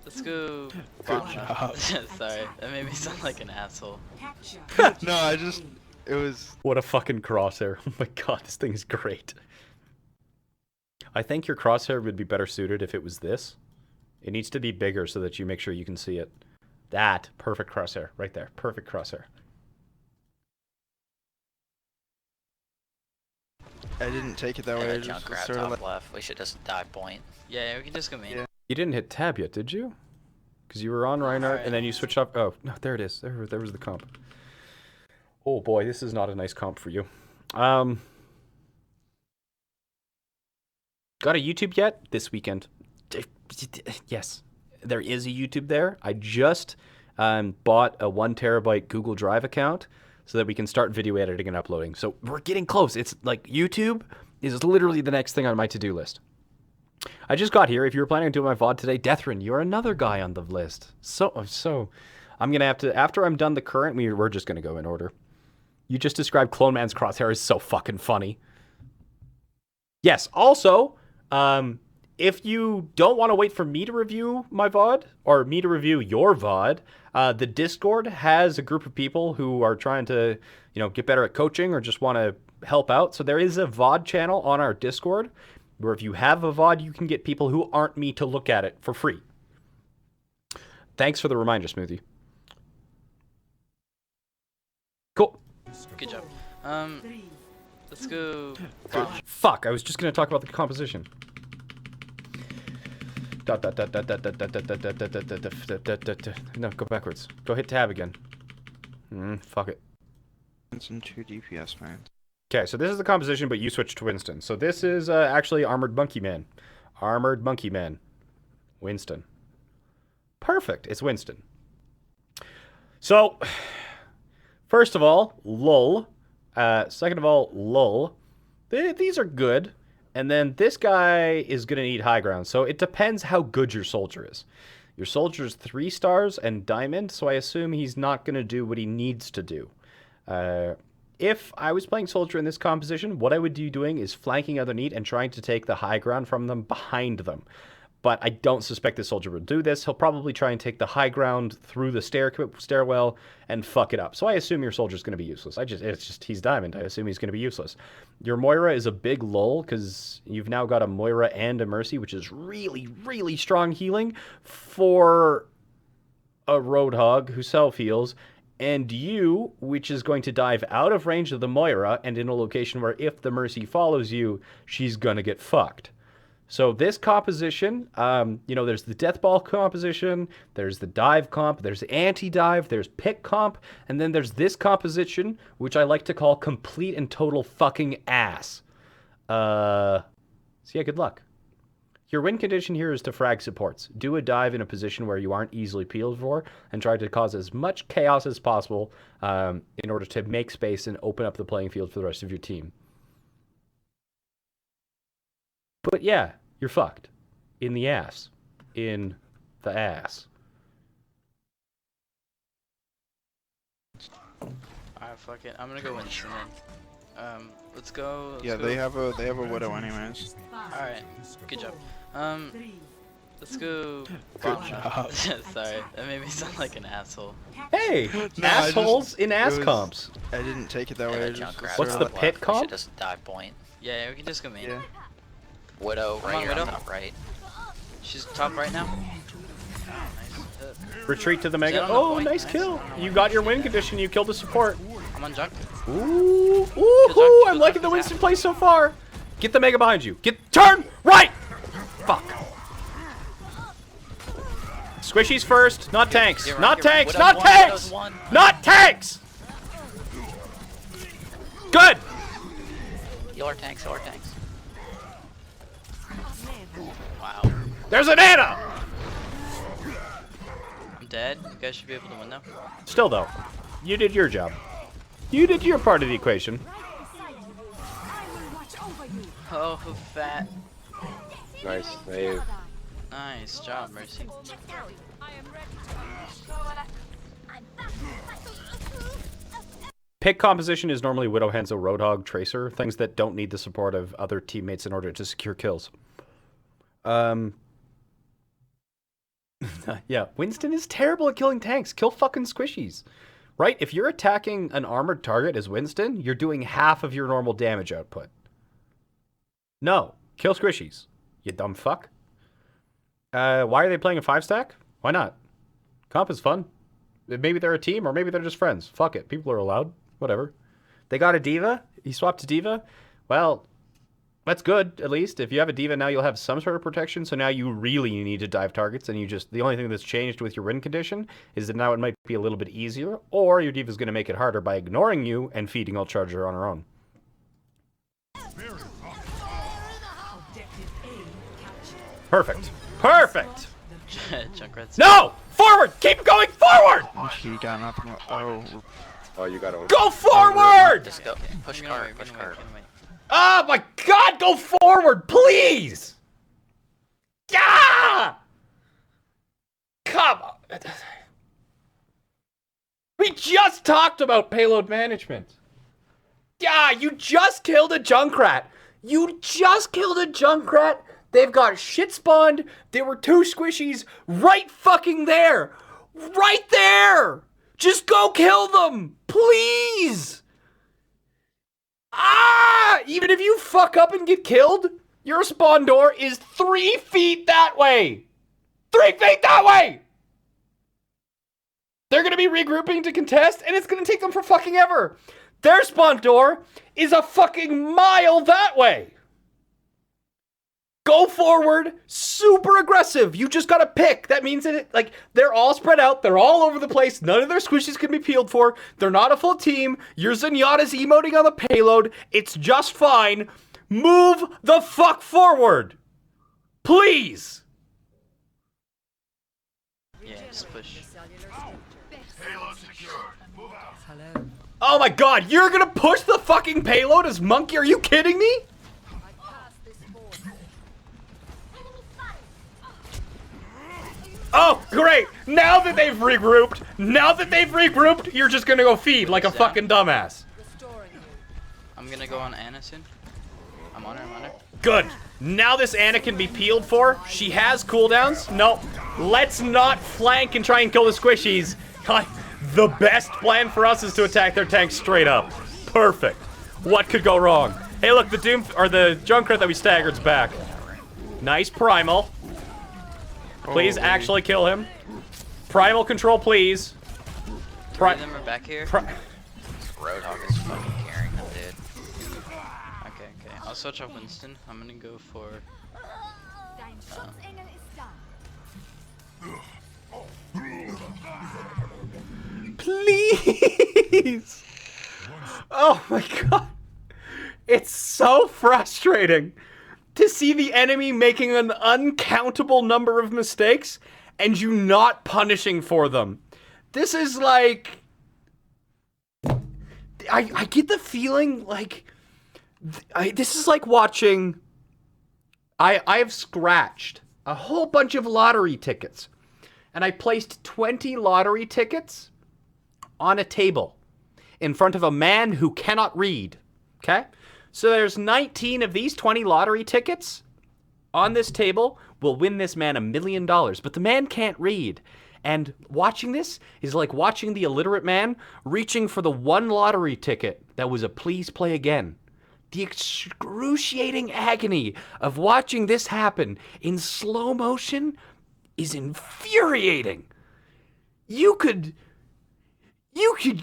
Let's go. Good job. Sorry, that made me sound like an asshole. No, it was... What a fucking crosshair. Oh my god, this thing is great. I think your crosshair would be better suited if it was this. It needs to be bigger so that you make sure you can see it. That. Perfect crosshair. Right there. Perfect crosshair. I didn't take it that way. I Yeah, just Junkrat sort of top like... left. We should just dive point. Yeah, we can just go main. Yeah. You didn't hit tab yet, did you? Because you were on Reinhardt Alright. and then you switched up. Oh, no, there it is. There was the comp. Oh boy, this is not a nice comp for you. Got a YouTube yet? This weekend. Yes, there is a YouTube there. I just bought a 1 terabyte Google Drive account so that we can start video editing and uploading. So we're getting close. It's like YouTube is literally the next thing on my to-do list. I just got here. If you were planning on doing my VOD today, Deathrin, you're another guy on the list. So I'm going to have to, after I'm done the current, we're just going to go in order. You just described Clone Man's crosshair is so fucking funny. Yes, also, if you don't want to wait for me to review my VOD, or me to review your VOD, the Discord has a group of people who are trying to, get better at coaching or just want to help out. So there is a VOD channel on our Discord where if you have a VOD, you can get people who aren't me to look at it for free. Thanks for the reminder, Smoothie. Cool. Good job. Let's go. Fuck, I was just going to talk about the composition. No, go backwards. Go hit tab again. Fuck it. Winston 2 DPS, man. Okay, so this is the composition, but you switched to Winston. So this is actually Armored Monkey Man. Armored Monkey Man. Winston. Perfect. It's Winston. So, first of all, lull. Second of all, lull. These are good. And then this guy is going to need high ground. So it depends how good your soldier is. Your soldier's 3 stars and diamond, so I assume he's not going to do what he needs to do. If I was playing soldier in this composition, what I would be doing is flanking underneath and trying to take the high ground from them behind them. But I don't suspect this soldier will do this. He'll probably try and take the high ground through the stairwell and fuck it up. So I assume your soldier's going to be useless. It's just he's diamond. I assume he's going to be useless. Your Moira is a big lull because you've now got a Moira and a Mercy, which is really, really strong healing for a Roadhog who self-heals. And you, which is going to dive out of range of the Moira and in a location where if the Mercy follows you, she's going to get fucked. So this composition, there's the death ball composition, there's the dive comp, there's anti-dive, there's pick comp, and then there's this composition, which I like to call complete and total fucking ass. So yeah, good luck. Your win condition here is to frag supports. Do a dive in a position where you aren't easily peeled for, and try to cause as much chaos as possible in order to make space and open up the playing field for the rest of your team. But yeah, you're fucked. In the ass. In the ass. Alright, fuck it. I'm gonna go Winston then. Let's go. Yeah, they have a widow anyways. Alright, good job. Let's go. Good job. Sorry, that made me sound like an asshole. Hey! No, assholes in ass it was- comps. I didn't take it that way. Yeah, I just Junkrat What's sort the of top pit left. We comp? should just dive point. Yeah, we can just go main. Yeah. Widow Come on, right here on Widow. top right. She's top right now. Nice. Retreat to the mega. Is that on the Oh, point? nice Nice. kill. You got your win condition. You killed the support. I'm on junk. Ooh, Junk, I'm good liking the luck. Winston play so far. Get the mega behind you. Turn right. Fuck. Squishies first, not tanks. You're right, Not you're right. tanks. Widow's Not one, tanks. Widow's one. Not tanks. Good. Heal our tanks, heal our tanks. Wow. There's an Ana. I'm dead. You guys should be able to win now. Still though, you did your job. You did your part of the equation. Oh, fat. Nice save. Nice job, Mercy. Pick composition is normally Widow, Hanzo, Roadhog, Tracer, things that don't need the support of other teammates in order to secure kills. Yeah, Winston is terrible at killing tanks. Kill fucking squishies. Right? If you're attacking an armored target as Winston, you're doing half of your normal damage output. No. Kill squishies. You dumb fuck. Why are they playing a 5-stack? Why not? Comp is fun. Maybe they're a team, or maybe they're just friends. Fuck it. People are allowed. Whatever. They got a diva. He swapped to diva. Well, that's good, at least. If you have a diva now, you'll have some sort of protection, so now you really need to dive targets, and the only thing that's changed with your win condition is that now it might be a little bit easier, or your diva's going to make it harder by ignoring you and feeding alt charger on her own. Perfect. Perfect! Junkrat's. No! Forward! Keep going forward! He got nothing. Oh, Oh, you gotta. Go forward! Just go. Push I'm gonna card. wait, Push I'm gonna wait, card. I'm gonna wait. Oh my god, go forward, please! Yeah! Come on. We just talked about payload management. Yeah, you just killed a Junkrat. You just killed a Junkrat. They've got shit spawned. There were 2 squishies right fucking there. Right there. Just go kill them, please. Ah! Even if you fuck up and get killed, your spawn door is 3 feet that way. 3 feet that way! They're gonna be regrouping to contest, and it's gonna take them for fucking ever. Their spawn door is a fucking mile that way. Go forward, super aggressive. You just gotta pick. That means that they're all spread out. They're all over the place. None of their squishies can be peeled for. They're not a full team. Your Zenyatta's emoting on the payload. It's just fine. Move the fuck forward. Please. Yeah, just push. Oh my god, you're gonna push the fucking payload as Monkey? Are you kidding me? Oh, great! Now that they've regrouped, you're just gonna go feed like a fucking dumbass. I'm gonna go on Anna soon. I'm on her, I'm on her. Good. Now this Anna can be peeled for. She has cooldowns. No, let's not flank and try and kill the squishies. The best plan for us is to attack their tanks straight up. Perfect. What could go wrong? Hey, look, the Junkrat that we staggered's back. Nice primal. Please actually kill him. Primal control, please. 3 of them are back here. Roadhog is fucking carrying him, dude. Okay. I'll switch off Winston. I'm gonna go for. Please! Oh my god. It's so frustrating to see the enemy making an uncountable number of mistakes and you not punishing for them. This is like... I get the feeling like... this is like watching... I've scratched a whole bunch of lottery tickets. And I placed 20 lottery tickets on a table in front of a man who cannot read. Okay? So there's 19 of these 20 lottery tickets on this table will win this man $1 million. But the man can't read. And watching this is like watching the illiterate man reaching for the one lottery ticket that was a please play again. The excruciating agony of watching this happen in slow motion is infuriating. You could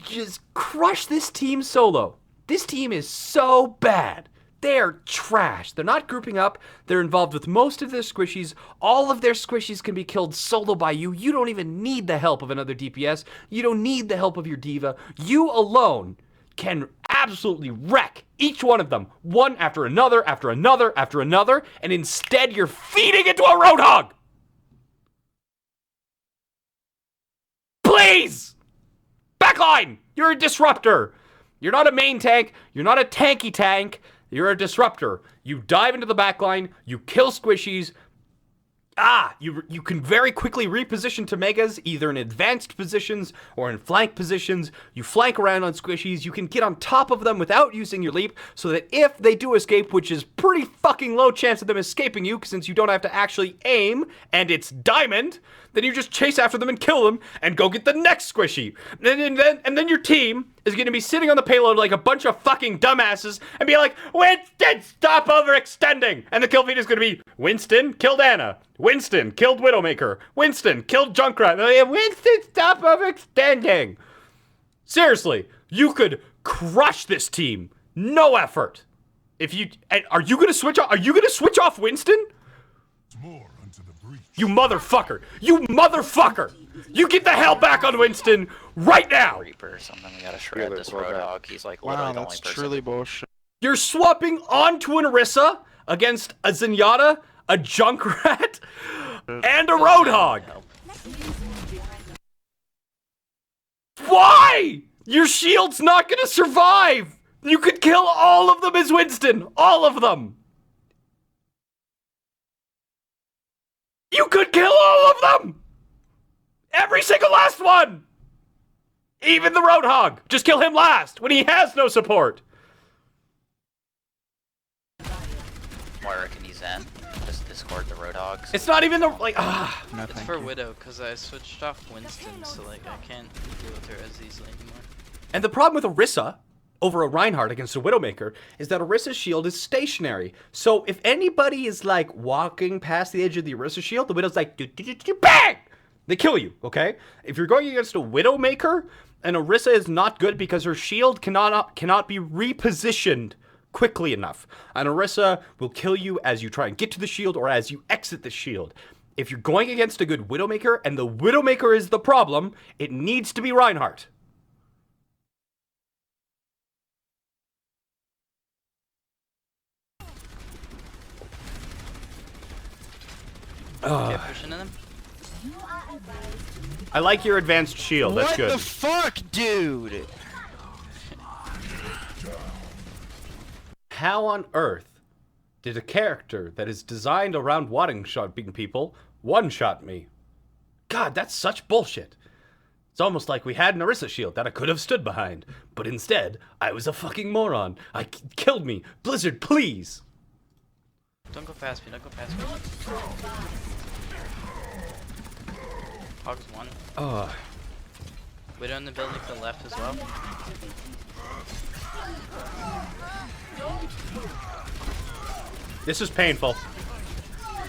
just crush this team solo. This team is so bad. They're trash. They're not grouping up. They're involved with most of their squishies. All of their squishies can be killed solo by you. You don't even need the help of another DPS. You don't need the help of your diva. You alone can absolutely wreck each one of them, one after another, after another, after another, and instead you're feeding into a Roadhog! Please! Backline! You're a disruptor! You're not a main tank, you're not a tanky tank, you're a disruptor. You dive into the backline, you kill squishies, You can very quickly reposition to megas, either in advanced positions or in flank positions. You flank around on squishies. You can get on top of them without using your leap, so that if they do escape, which is pretty fucking low chance of them escaping you, since you don't have to actually aim, and it's diamond, then you just chase after them and kill them, and go get the next squishy. And then your team is going to be sitting on the payload like a bunch of fucking dumbasses, and be like, Winston, stop overextending! And the kill feed is going to be, Winston killed Anna. Winston killed Widowmaker. Winston killed Junkrat. Winston, stop overextending! Seriously, you could crush this team. No effort. Are you going to switch off? Are you going to switch off Winston? You motherfucker! You motherfucker! You get the hell back on Winston right now! Reaper or something. We gotta shred this Roadhog. He's like literally Wow, the only that's person. truly bullshit. You're swapping onto an Orisa against a Zenyatta, a Junkrat, and a Roadhog. Why? Your shield's not gonna survive! You could kill all of them as Winston! All of them! You could kill all of them! Every single last one! Even the Roadhog! Just kill him last, when he has no support! Moira, can you Zen? Just discord the Roadhogs. It's not even the, No, It's thank for you. Widow, because I switched off Winston, so like I can't deal with her as easily anymore. And the problem with Orisa over a Reinhardt against a Widowmaker is that Orisa's shield is stationary. So if anybody is like walking past the edge of the Orisa shield, the Widow's like, bang! They kill you, okay? If you're going against a Widowmaker, and Orisa is not good because her shield cannot be repositioned quickly enough. And Orisa will kill you as you try and get to the shield or as you exit the shield. If you're going against a good Widowmaker, and the Widowmaker is the problem, it needs to be Reinhardt. Okay, pushing them. I like your advanced shield. That's What good. the fuck, dude? How on earth did a character that is designed around one-shotting people one-shot me? God, that's such bullshit. It's almost like we had an Orisa shield that I could have stood behind, but instead, I was a fucking moron. Killed me. Blizzard, please. Don't go past me, don't go past me. Hog's one. Widow in the building to the left as well. This is painful.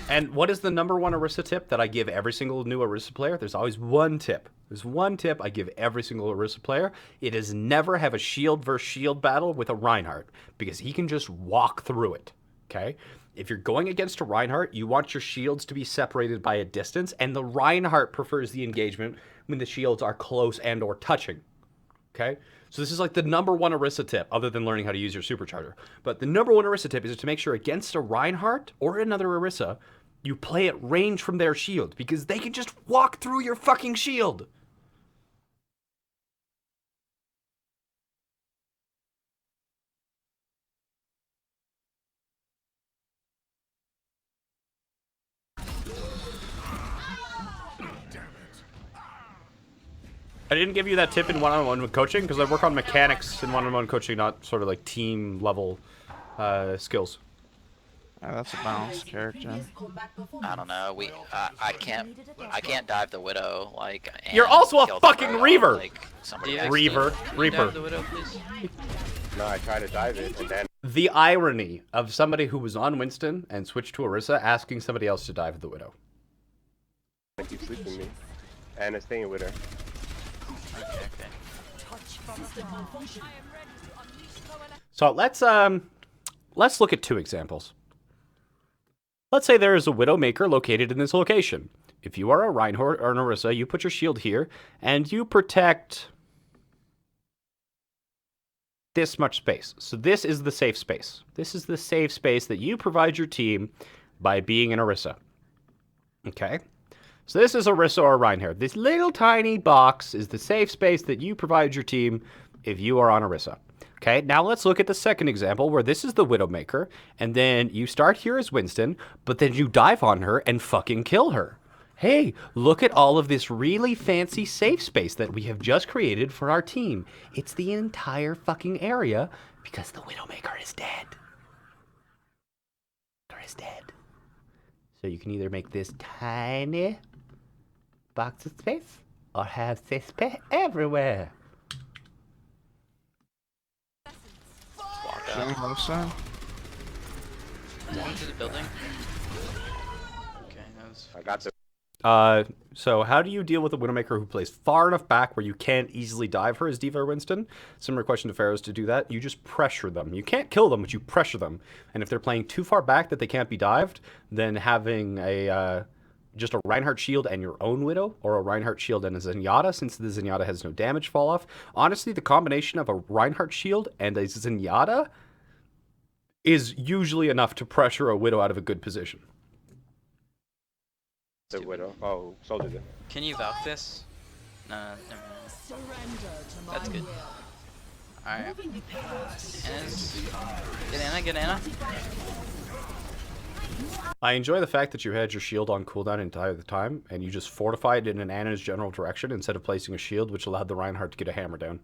And what is the number one Orisa tip that I give every single new Orisa player? There's always one tip. There's one tip I give every single Orisa player. It is never have a shield versus shield battle with a Reinhardt, because he can just walk through it, okay? If you're going against a Reinhardt, you want your shields to be separated by a distance, and the Reinhardt prefers the engagement when the shields are close and or touching, okay? So this is like the number one Orisa tip, other than learning how to use your supercharger. But the number one Orisa tip is to make sure against a Reinhardt or another Orisa, you play at range from their shield, because they can just walk through your fucking shield. I didn't give you that tip in one-on-one coaching because I work on mechanics in one-on-one coaching, not sort of like team level skills. Yeah, that's a balanced character. I don't know. I can't dive the Widow like. and You're also a kill the fucking Roadhog Reaver. Like somebody Yeah. else did. Reaver. Can you Reaper. dive the Widow, please? No, I tried to dive it, and then The irony of somebody who was on Winston and switched to Orisa asking somebody else to dive the Widow. I keep sleeping me. And I'm staying with her. Okay. So let's look at two examples. Let's say there is a Widowmaker located in this location. If you are a Reinhardt or an Orisa, you put your shield here, and you protect this much space. So this is the safe space. This is the safe space that you provide your team by being an Orisa. Okay? So this is Orisa or Reinhardt. This little tiny box is the safe space that you provide your team if you are on Orisa. Okay, now let's look at the second example where this is the Widowmaker, and then you start here as Winston, but then you dive on her and fucking kill her. Hey, look at all of this really fancy safe space that we have just created for our team. It's the entire fucking area because the Widowmaker is dead. Is dead. So you can either make this tiny box of space or have safe space everywhere. Jayne, left side. Going to the building. Okay, that was. I got the. So how do you deal with a Widowmaker who plays far enough back where you can't easily dive her as D.Va or Winston? Similar question to Pharaohs. To do that, you just pressure them. You can't kill them, but you pressure them. And if they're playing too far back that they can't be dived, then having a just a Reinhardt shield and your own Widow, or a Reinhardt shield and a Zenyatta, since the Zenyatta has no damage fall off. Honestly, the combination of a Reinhardt shield and a Zenyatta is usually enough to pressure a Widow out of a good position. The Widow. Oh, Soldier did. Can you valk this? No, never mind. That's good. Alright. Get Anna. I enjoy the fact that you had your shield on cooldown entire the time, and you just fortified in an Anna's general direction instead of placing a shield, which allowed the Reinhardt to get a hammer down.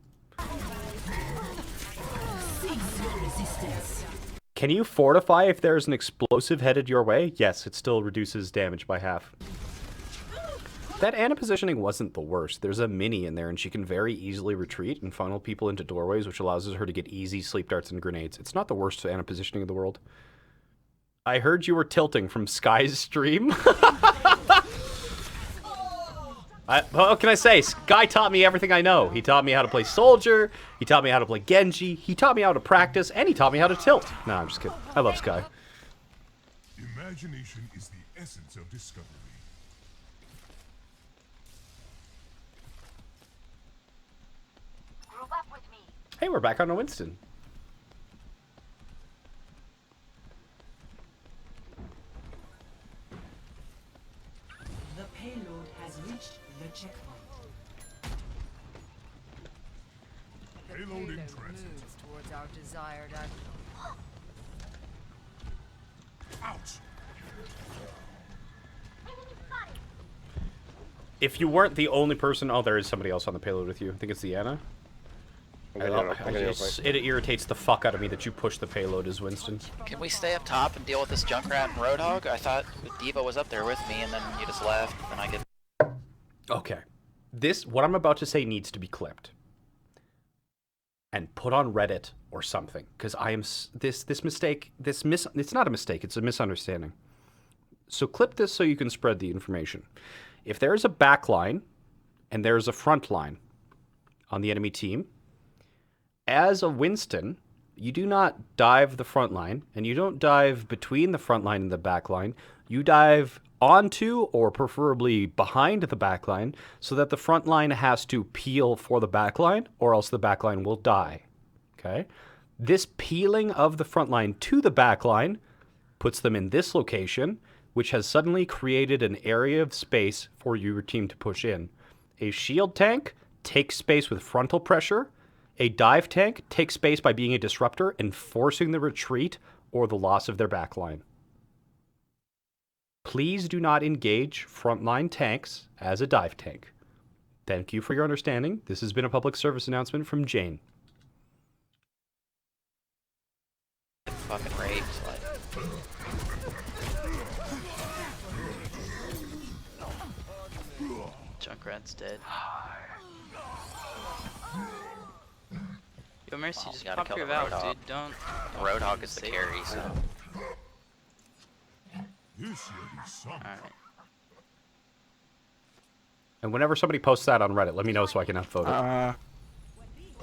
Can you fortify if there's an explosive headed your way? Yes, it still reduces damage by half. That Anna positioning wasn't the worst. There's a mini in there, and she can very easily retreat and funnel people into doorways, which allows her to get easy sleep darts and grenades. It's not the worst Anna positioning in the world. I heard you were tilting from Sky's stream. What can I say? Sky taught me everything I know. He taught me how to play Soldier, he taught me how to play Genji, he taught me how to practice, and he taught me how to tilt. No, I'm just kidding. I love Sky. Imagination is the essence of discovery. Hey, we're back on to Winston. The payload has reached the checkpoint. Payload in transit. Moves towards our desired outcome. Ouch! If you weren't the only person... Oh, there is somebody else on the payload with you. I think it's the Anna. It irritates the fuck out of me that you push the payload as Winston. Can we stay up top and deal with this Junkrat and Roadhog? I thought D.Va was up there with me, and then you just left, and I get... Okay. What I'm about to say needs to be clipped. And put on Reddit or something. Because I am... This mistake... It's not a mistake, it's a misunderstanding. So clip this so you can spread the information. If there's a back line, and there's a front line on the enemy team... As a Winston, you do not dive the front line, and you don't dive between the front line and the back line. You dive onto, or preferably behind the back line, so that the front line has to peel for the back line, or else the back line will die. Okay? This peeling of the front line to the back line puts them in this location, which has suddenly created an area of space for your team to push in. A shield tank takes space with frontal pressure. A dive tank takes space by being a disruptor and forcing the retreat or the loss of their backline. Please do not engage frontline tanks as a dive tank. Thank you for your understanding. This has been a public service announcement from Jayne. Fucking raped, like... Junkrat's dead. Yo, Mercy, just gotta pop kill your the valve, Roadhog. dude. Don't Roadhog is the save carry, it. so... This shall be something. Alright. And whenever somebody posts that on Reddit, let me know so I can upvote it. I'm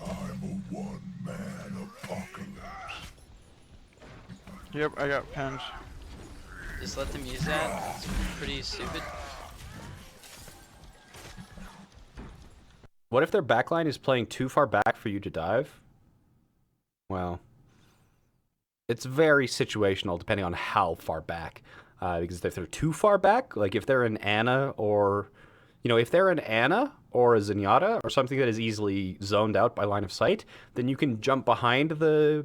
a one-man apocalypse. Yep, I got pinned. Just let them use that. It's pretty stupid. What if their backline is playing too far back for you to dive? Well, it's very situational depending on how far back. Because if they're too far back, like if they're an Anna or... You know, if they're an Anna or a Zenyatta or something that is easily zoned out by line of sight, then you can jump behind their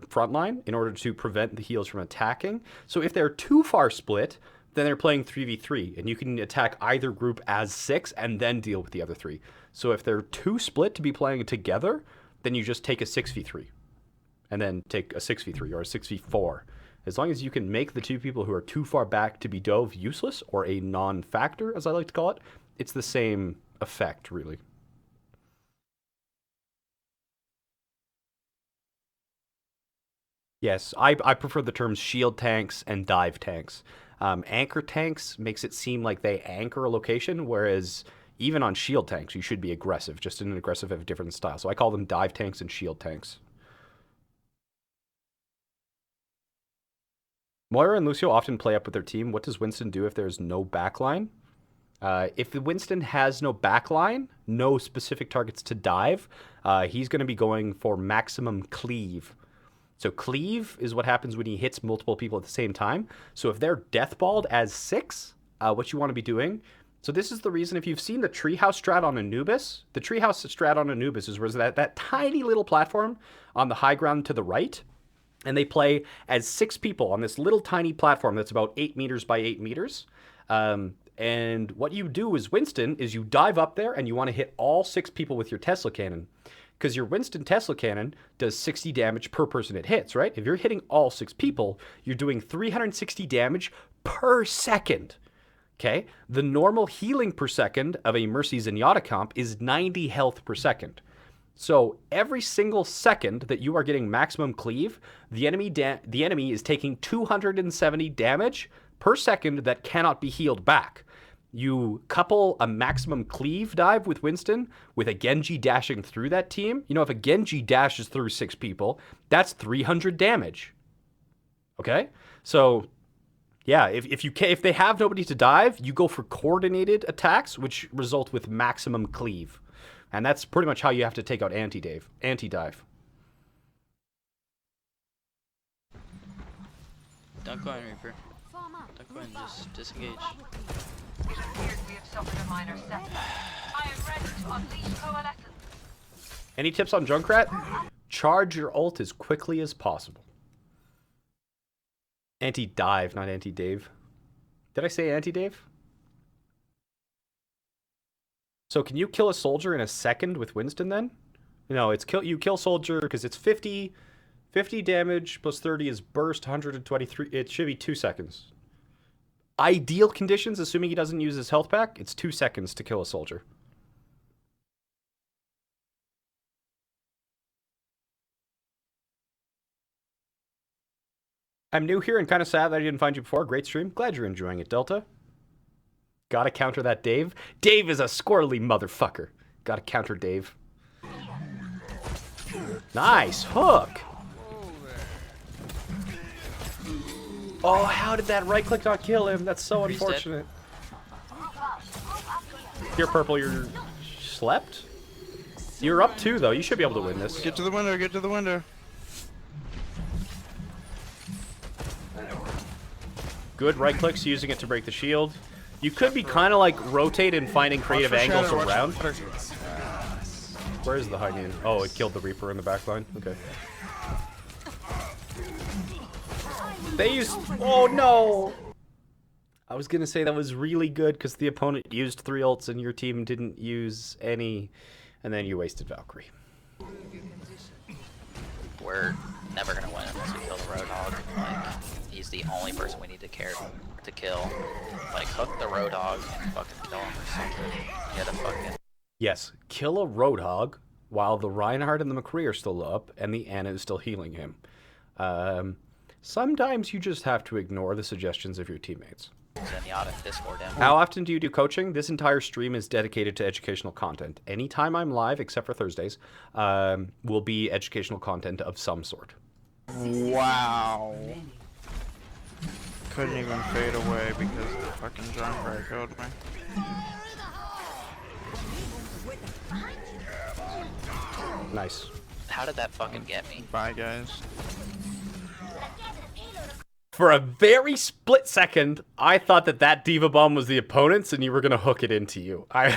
front line in order to prevent the heals from attacking. So if they're too far split, then they're playing 3v3, and you can attack either group as 6 and then deal with the other 3. So if they're too split to be playing together, then you just take a 6v3, and then take a 6v3 or a 6v4. As long as you can make the 2 people who are too far back to be dove useless, or a non-factor, as I like to call it, it's the same effect, really. Yes, I prefer the terms shield tanks and dive tanks. Anchor tanks makes it seem like they anchor a location, whereas even on shield tanks, you should be aggressive, just in an aggressive of a different style. So I call them dive tanks and shield tanks. Moira and Lucio often play up with their team. What does Winston do if there's no backline? If Winston has no backline, no specific targets to dive, he's going to be going for maximum cleave. So cleave is what happens when he hits multiple people at the same time. So if they're deathballed as 6, what you want to be doing... So this is the reason, if you've seen the treehouse strat on Anubis, the treehouse strat on Anubis is where that tiny little platform on the high ground to the right, and they play as 6 people on this little tiny platform that's about 8 meters by 8 meters. And what you do as Winston is you dive up there and you want to hit all 6 people with your Tesla cannon. Because your Winston Tesla cannon does 60 damage per person it hits, right? If you're hitting all 6 people, you're doing 360 damage per second. Okay? The normal healing per second of a Mercy Zenyatta comp is 90 health per second. So every single second that you are getting maximum cleave, the enemy is taking 270 damage per second that cannot be healed back. You couple a maximum cleave dive with Winston with a Genji dashing through that team. You know, if a Genji dashes through 6 people, that's 300 damage. Okay? So, yeah, if they have nobody to dive, you go for coordinated attacks, which result with maximum cleave. And that's pretty much how you have to take out anti-dive. Don't go in, Reaper. Don't go in, just disengage. It appears we have suffered a minor setback. I am ready to unleash coalescence. Any tips on Junkrat? Charge your ult as quickly as possible. Anti-dive, not anti-Dave. Did I say anti-Dave? So can you kill a soldier in a second with Winston then? No, it's you kill soldier because it's 50 damage plus 30 is burst, 123. It should be 2 seconds. Ideal conditions, assuming he doesn't use his health pack, it's 2 seconds to kill a soldier. I'm new here and kind of sad that I didn't find you before. Great stream. Glad you're enjoying it, Delta. Gotta counter that Dave. Dave is a squirrely motherfucker. Gotta counter Dave. Nice hook. Oh, how did that right click not kill him? That's so unfortunate. You're purple, you're slept? You're up 2 though. You should be able to win this. Get to the window, get to the window. Good right clicks, using it to break the shield. You could be kind of like rotate and finding creative angles around. Where is the high noon? Oh, it killed the Reaper in the back line. Okay. They used... Oh, no! I was going to say that was really good because the opponent used 3 ults and your team didn't use any. And then you wasted Valkyrie. We're never going to win unless we kill the Roadhog. Like, he's the only person we need to care to kill. Like, hook the Roadhog and fucking kill him or something. You gotta fucking... Yes, kill a Roadhog while the Reinhardt and the McCree are still up and the Ana is still healing him. Sometimes you just have to ignore the suggestions of your teammates. How often do you do coaching? This entire stream is dedicated to educational content. Anytime I'm live, except for Thursdays, will be educational content of some sort. Wow. Couldn't even fade away because the fucking Junkrat killed me. Nice. How did that fucking get me? Bye, guys. For a very split second, I thought that Diva Bomb was the opponent's and you were going to hook it into you. I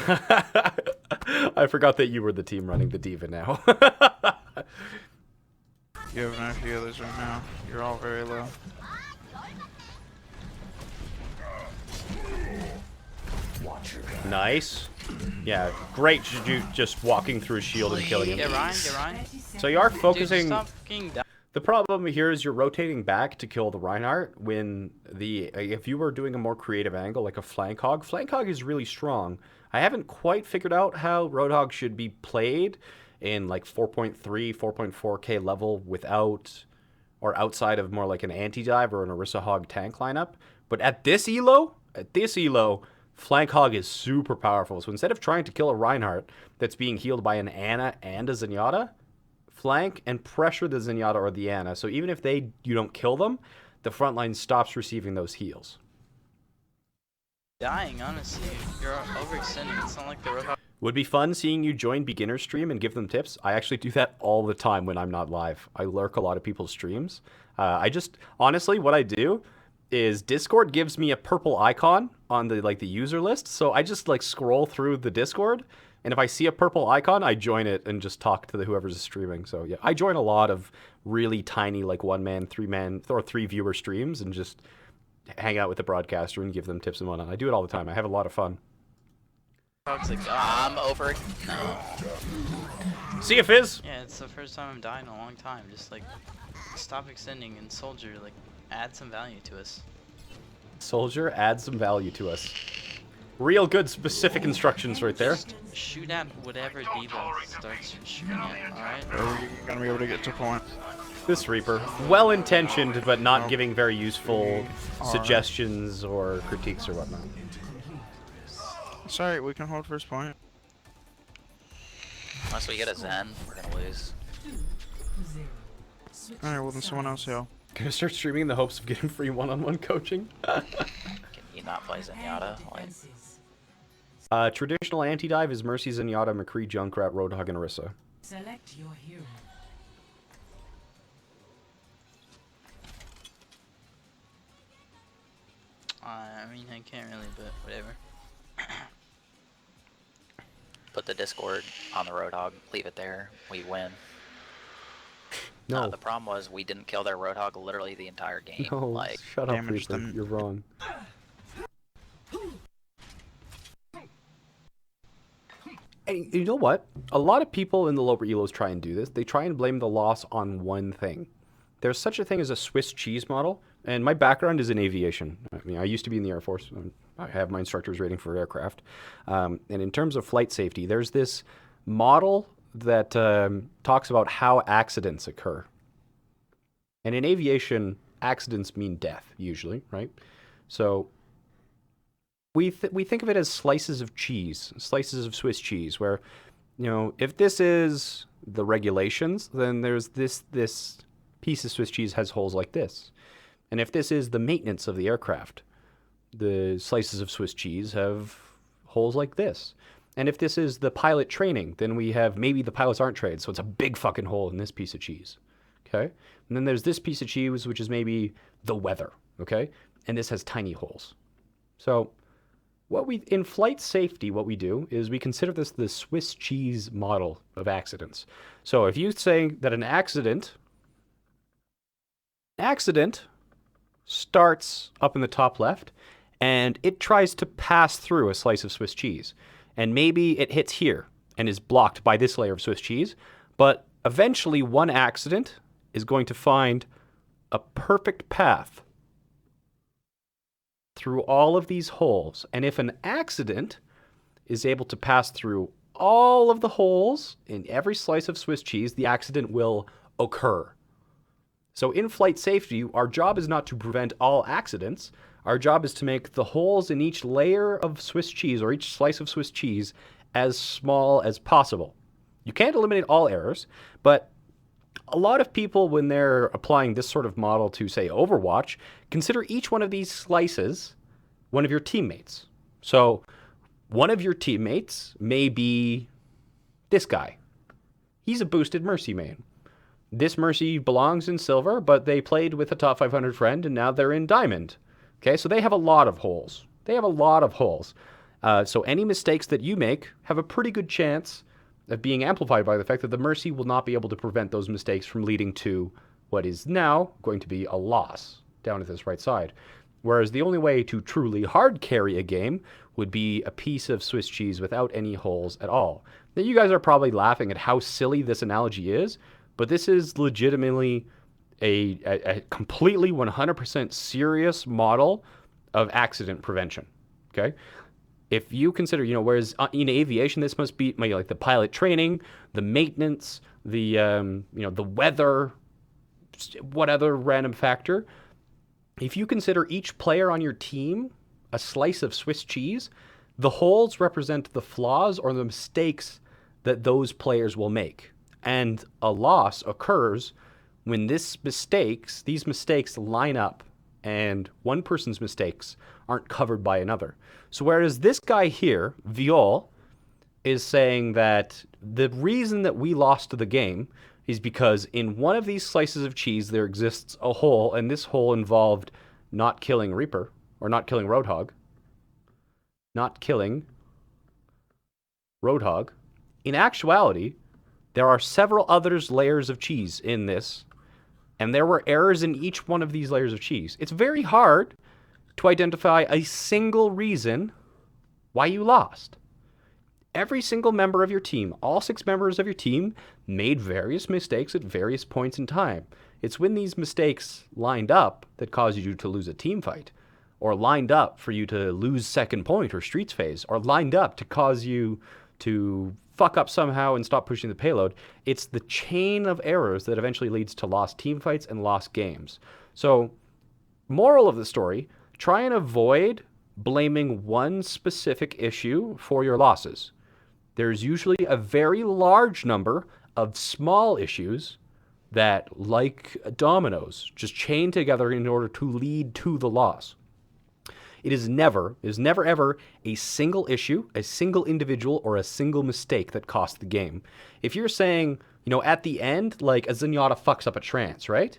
forgot that you were the team running the Diva now. You have no healers right now. You're all very low. Nice. Yeah, great just walking through a shield and killing him. Get Ryan, get Ryan. So you are Dude, focusing... stop fucking dying. The problem here is you're rotating back to kill the Reinhardt when if you were doing a more creative angle like a flank hog is really strong. I haven't quite figured out how Roadhog should be played in like 4.3, 4.4k level without or outside of more like an anti-dive or an Orisa Hog tank lineup. But at this elo, flank hog is super powerful. So instead of trying to kill a Reinhardt that's being healed by an Ana and a Zenyatta, flank and pressure the Zenyatta or the Ana. So even if you don't kill them, the front line stops receiving those heals. Dying, honestly. You're overextending. It's not like the Roadhog. Would be fun seeing you join beginner stream and give them tips. I actually do that all the time when I'm not live. I lurk a lot of people's streams. Honestly, what I do is Discord gives me a purple icon on the user list. So I just scroll through the Discord, and if I see a purple icon, I join it and just talk to whoever's streaming. So yeah, I join a lot of really tiny 1-man, 3-man, or 3-viewer streams and just hang out with the broadcaster and give them tips and whatnot. I do it all the time. I have a lot of fun. Roadhog's like, I'm over. No. See ya, Fizz! yeah, it's the first time I'm dying in a long time. Just stop extending and Soldier, add some value to us. Soldier, add some value to us. Real good specific instructions right there. Just shoot at whatever Diva starts shooting at, alright? Are we gonna be able to get to point? This Reaper, well-intentioned, but not Nope. giving very useful We are. suggestions or critiques or whatnot. Sorry, we can hold first point. Unless we get a Zen, we're gonna lose. Alright, well then someone else heal. Gonna start streaming in the hopes of getting free one-on-one coaching. Can you not play Zenyatta? Traditional anti-dive is Mercy, Zenyatta, McCree, Junkrat, Roadhog, and Orisa. Select your hero. I mean, I can't really, but whatever. Put the Discord on the Roadhog, leave it there, we win. No. The problem was we didn't kill their Roadhog literally the entire game. No, shut up, damage Reaper. them. You're wrong. Hey, you know what? A lot of people in the lower elos try and do this. They try and blame the loss on one thing. There's such a thing as a Swiss cheese model, and my background is in aviation. I mean, I used to be in the Air Force. I have my instructor's rating for aircraft. And in terms of flight safety, there's this model that talks about how accidents occur. And in aviation, accidents mean death, usually, right? So we think of it as slices of cheese, slices of Swiss cheese, where, if this is the regulations, then there's this piece of Swiss cheese has holes like this. And if this is the maintenance of the aircraft, the slices of Swiss cheese have holes like this. And if this is the pilot training, then we have maybe the pilots aren't trained, so it's a big fucking hole in this piece of cheese. Okay? And then there's this piece of cheese, which is maybe the weather. Okay? And this has tiny holes. So in flight safety, what we do is we consider this the Swiss cheese model of accidents. So if you say that an accident starts up in the top left, and it tries to pass through a slice of Swiss cheese. And maybe it hits here and is blocked by this layer of Swiss cheese, but eventually one accident is going to find a perfect path through all of these holes. And if an accident is able to pass through all of the holes in every slice of Swiss cheese, the accident will occur. So in flight safety, our job is not to prevent all accidents. Our job is to make the holes in each layer of Swiss cheese or each slice of Swiss cheese as small as possible. You can't eliminate all errors, but a lot of people, when they're applying this sort of model to, say, Overwatch, consider each one of these slices one of your teammates. So one of your teammates may be this guy. He's a boosted Mercy main. This Mercy belongs in silver, but they played with a top 500 friend, and now they're in diamond. Okay, so they have a lot of holes. They have a lot of holes. So any mistakes that you make have a pretty good chance of being amplified by the fact that the Mercy will not be able to prevent those mistakes from leading to what is now going to be a loss down at this right side. Whereas the only way to truly hard carry a game would be a piece of Swiss cheese without any holes at all. Now, you guys are probably laughing at how silly this analogy is, but this is legitimately a completely 100% serious model of accident prevention, okay? If you consider, whereas in aviation, this must be like the pilot training, the maintenance, the weather, what other random factor. If you consider each player on your team a slice of Swiss cheese, the holes represent the flaws or the mistakes that those players will make. And a loss occurs when these mistakes line up and one person's mistakes aren't covered by another. So whereas this guy here, Viol, is saying that the reason that we lost the game is because in one of these slices of cheese there exists a hole, and this hole involved not killing Reaper, or not killing Roadhog. Not killing Roadhog. In actuality, there are several other layers of cheese in this, and there were errors in each one of these layers of cheese. It's very hard to identify a single reason why you lost. Every single member of your team, all 6 members of your team, made various mistakes at various points in time. It's when these mistakes lined up that caused you to lose a team fight, or lined up for you to lose second point or streets phase, or lined up to cause you to fuck up somehow and stop pushing the payload. It's the chain of errors that eventually leads to lost team fights and lost games. So, moral of the story, try and avoid blaming one specific issue for your losses. There's usually a very large number of small issues that, like dominoes, just chain together in order to lead to the loss. It is never ever a single issue, a single individual, or a single mistake that cost the game. If you're saying, at the end, like a Zenyatta fucks up a trance, right?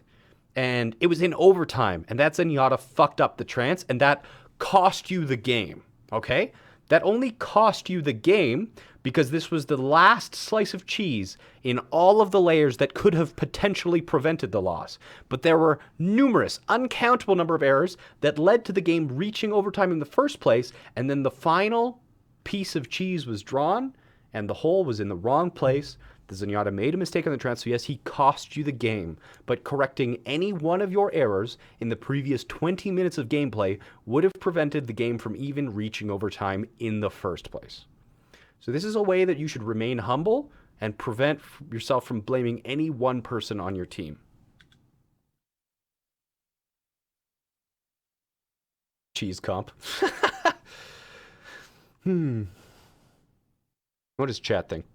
And it was in overtime, and that Zenyatta fucked up the trance, and that cost you the game, okay? That only cost you the game because this was the last slice of cheese in all of the layers that could have potentially prevented the loss. But there were numerous, uncountable number of errors that led to the game reaching overtime in the first place, and then the final piece of cheese was drawn, and the hole was in the wrong place. The Zenyatta made a mistake on the trance, so yes, he cost you the game. But correcting any one of your errors in the previous 20 minutes of gameplay would have prevented the game from even reaching overtime in the first place. So this is a way that you should remain humble and prevent yourself from blaming any one person on your team. Cheese comp. What does chat think?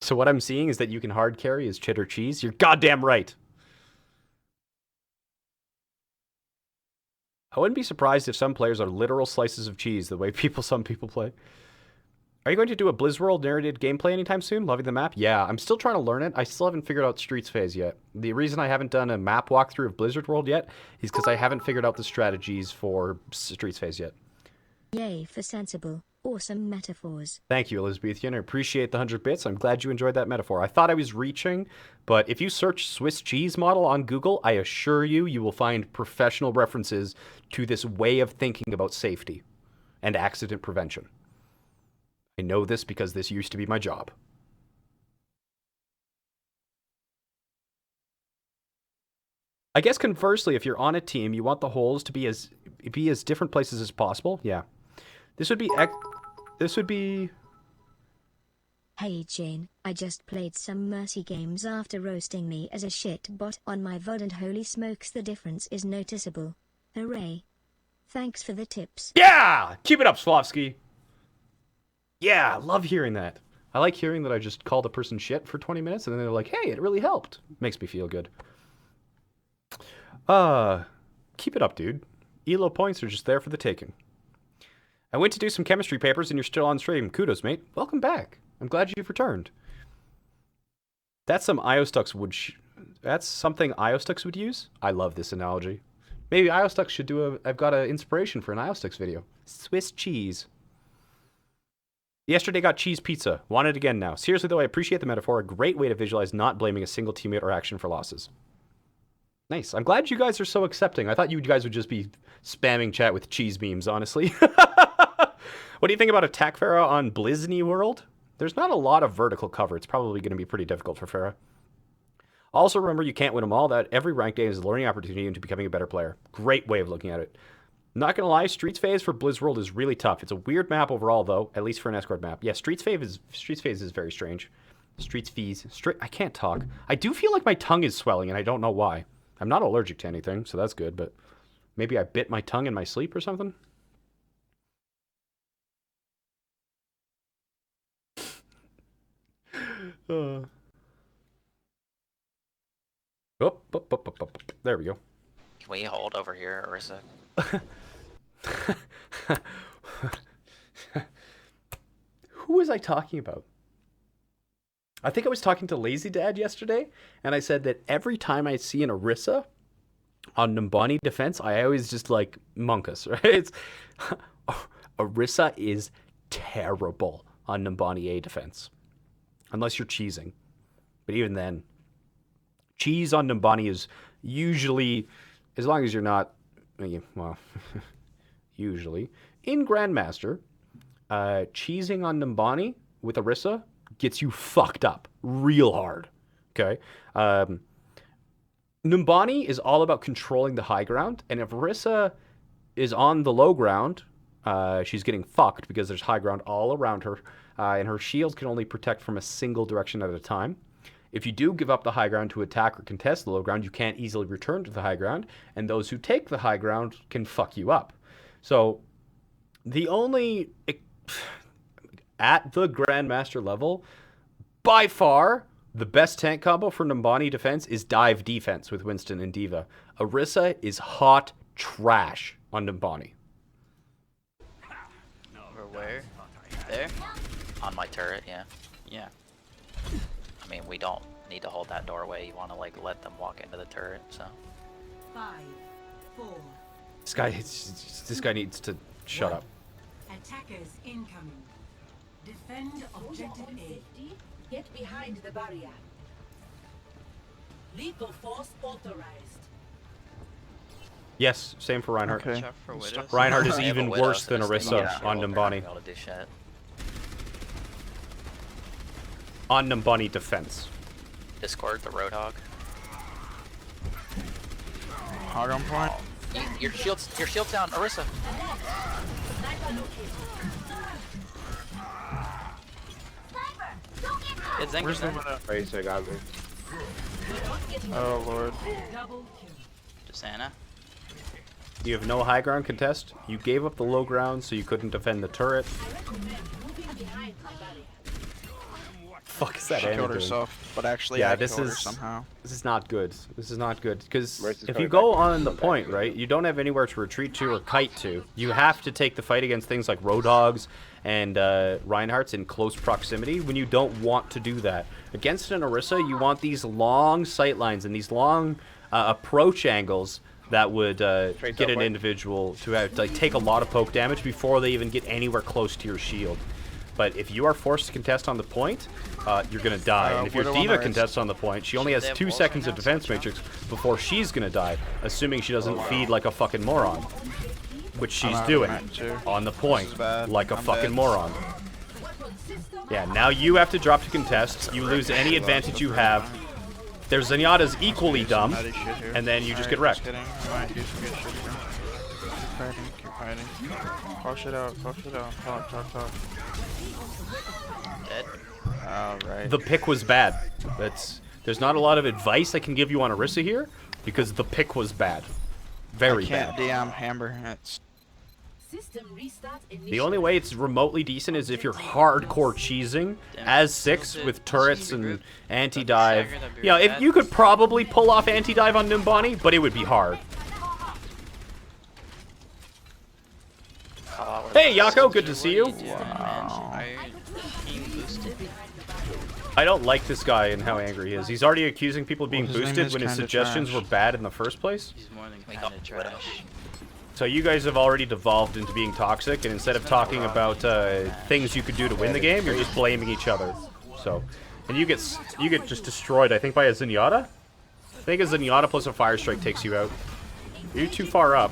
So what I'm seeing is that you can hard carry as cheddar cheese. You're goddamn right. I wouldn't be surprised if some players are literal slices of cheese, the way some people play. Are you going to do a Blizzworld narrated gameplay anytime soon? Loving the map? Yeah, I'm still trying to learn it. I still haven't figured out Streets phase yet. The reason I haven't done a map walkthrough of Blizzard World yet is because I haven't figured out the strategies for Streets phase yet. Yay for sensible, awesome metaphors. Thank you, Elizabethan. I appreciate the 100 bits. I'm glad you enjoyed that metaphor. I thought I was reaching, but if you search Swiss cheese model on Google, I assure you, you will find professional references to this way of thinking about safety and accident prevention. I know this because this used to be my job. I guess conversely, if you're on a team, you want the holes to be as different places as possible. Yeah. This would be... Hey Jayne, I just played some Mercy games after roasting me as a shit bot on my VOD, and holy smokes, the difference is noticeable. Hooray. Thanks for the tips. Yeah! Keep it up, Slavsky. Yeah, I love hearing that. I like hearing that I just called a person shit for 20 minutes and then they're like, hey, it really helped. Makes me feel good. Keep it up, dude. ELO points are just there for the taking. I went to do some chemistry papers and you're still on stream. Kudos, mate. Welcome back. I'm glad you've returned. That's some Iostux would. That's something Iostux would use. I love this analogy. Maybe Iostux should do a. I've got an inspiration for an Iostux video. Swiss cheese. Yesterday got cheese pizza. Want it again now. Seriously though, I appreciate the metaphor. A great way to visualize not blaming a single teammate or action for losses. Nice. I'm glad you guys are so accepting. I thought you guys would just be spamming chat with cheese memes, honestly. What do you think about attack Pharah on Blizzny World? There's not a lot of vertical cover. It's probably going to be pretty difficult for Pharah. Also remember, you can't win them all. That every ranked game is a learning opportunity into becoming a better player. Great way of looking at it. Not gonna lie, Streets phase for Blizz World is really tough. It's a weird map overall, though, at least for an escort map. Yeah, Streets phase is very strange. Streets phase. I can't talk. I do feel like my tongue is swelling, and I don't know why. I'm not allergic to anything, so that's good. But maybe I bit my tongue in my sleep or something. There we go. Can we hold over here, Orisa? Who was I talking about? I think I was talking to Lazy Dad yesterday, and I said that every time I see an Orisa on Numbani defense, I always just like Monkus, right? It's Orisa is terrible on Numbani A defense. Unless you're cheesing. But even then, cheese on Numbani is usually, as long as you're not, well, usually, in Grandmaster, cheesing on Numbani with Orisa gets you fucked up real hard, okay? Numbani is all about controlling the high ground, and if Orisa is on the low ground, she's getting fucked because there's high ground all around her, and her shields can only protect from a single direction at a time. If you do give up the high ground to attack or contest the low ground, you can't easily return to the high ground, and those who take the high ground can fuck you up. So, the only, at the Grandmaster level, by far, the best tank combo for Numbani defense is dive defense with Winston and D.Va. Orisa is hot trash on Numbani. Over where? There? On my turret, yeah. Yeah. I mean, we don't need to hold that doorway. You want to, like, let them walk into the turret, so. 5, 4. This guy needs to shut up. Attackers incoming. Defend objective A. Get behind the barrier. Lethal force authorized. Yes, same for Reinhardt. Okay. Watch out for Widows. Reinhardt is I have a even Widow, worse so than this thing Orisa is on shielded, Numbani. they're not gonna do shit. On Numbani defense. Discord the Roadhog. Hog on point. Your shield's down, Orisa. It's Zenker Where's the there. window? Racer got me. Oh lord. Double kill. Just Anna. You have no high ground contest. You gave up the low ground so you couldn't defend the turret. Fuck is that She Anna killed doing? herself, but actually Yeah, I this killed her is somehow. this is not good. This is not good because Mercy's if coming you go back. on the point, right, you don't have anywhere to retreat to or kite to. You have to take the fight against things like Roadhogs and Reinhardt's in close proximity when you don't want to do that. Against an Orisa, you want these long sight lines and these long approach angles that would get an individual to have, like, take a lot of poke damage before they even get anywhere close to your shield. But if you are forced to contest on the point, you're going to die. And if your Widow on D.Va the right. contests on the point, she only Should has they have 2 walls seconds right of now? defense Switch matrix before she's going to die, assuming she doesn't feed like a fucking moron. Which she's out of doing that too. on the point, This is bad. like a I'm fucking dead. moron. Yeah, now you have to drop to contest. You lose any advantage you have. Their Zenyatta's equally dumb, Nutty shit here. and then you just get Alright, wrecked. kidding. I might do some good shit here. Keep fighting. Call shit out, talk. Dead. Alright. The pick was bad. There's not a lot of advice I can give you on Orisa here, because the pick was bad. Very I can't bad. DM Hamber. It's System restart The only way it's remotely decent is if you're hardcore cheesing as 6 with turrets and anti-dive. Yeah, if you could probably pull off anti-dive on Numbani, but it would be hard. Hey, Yako, good to see you. Are you being boosted? I don't like this guy and how angry he is. He's already accusing people of being Well, his name boosted is when his kinda suggestions trash. were bad in the first place. He's more than We kind got of Widow. trash. So you guys have already devolved into being toxic, and instead of talking about things you could do to win the game, you're just blaming each other. So, and you get just destroyed. I think by a Zenyatta. I think a Zenyatta plus a Fire Strike takes you out. You're too far up.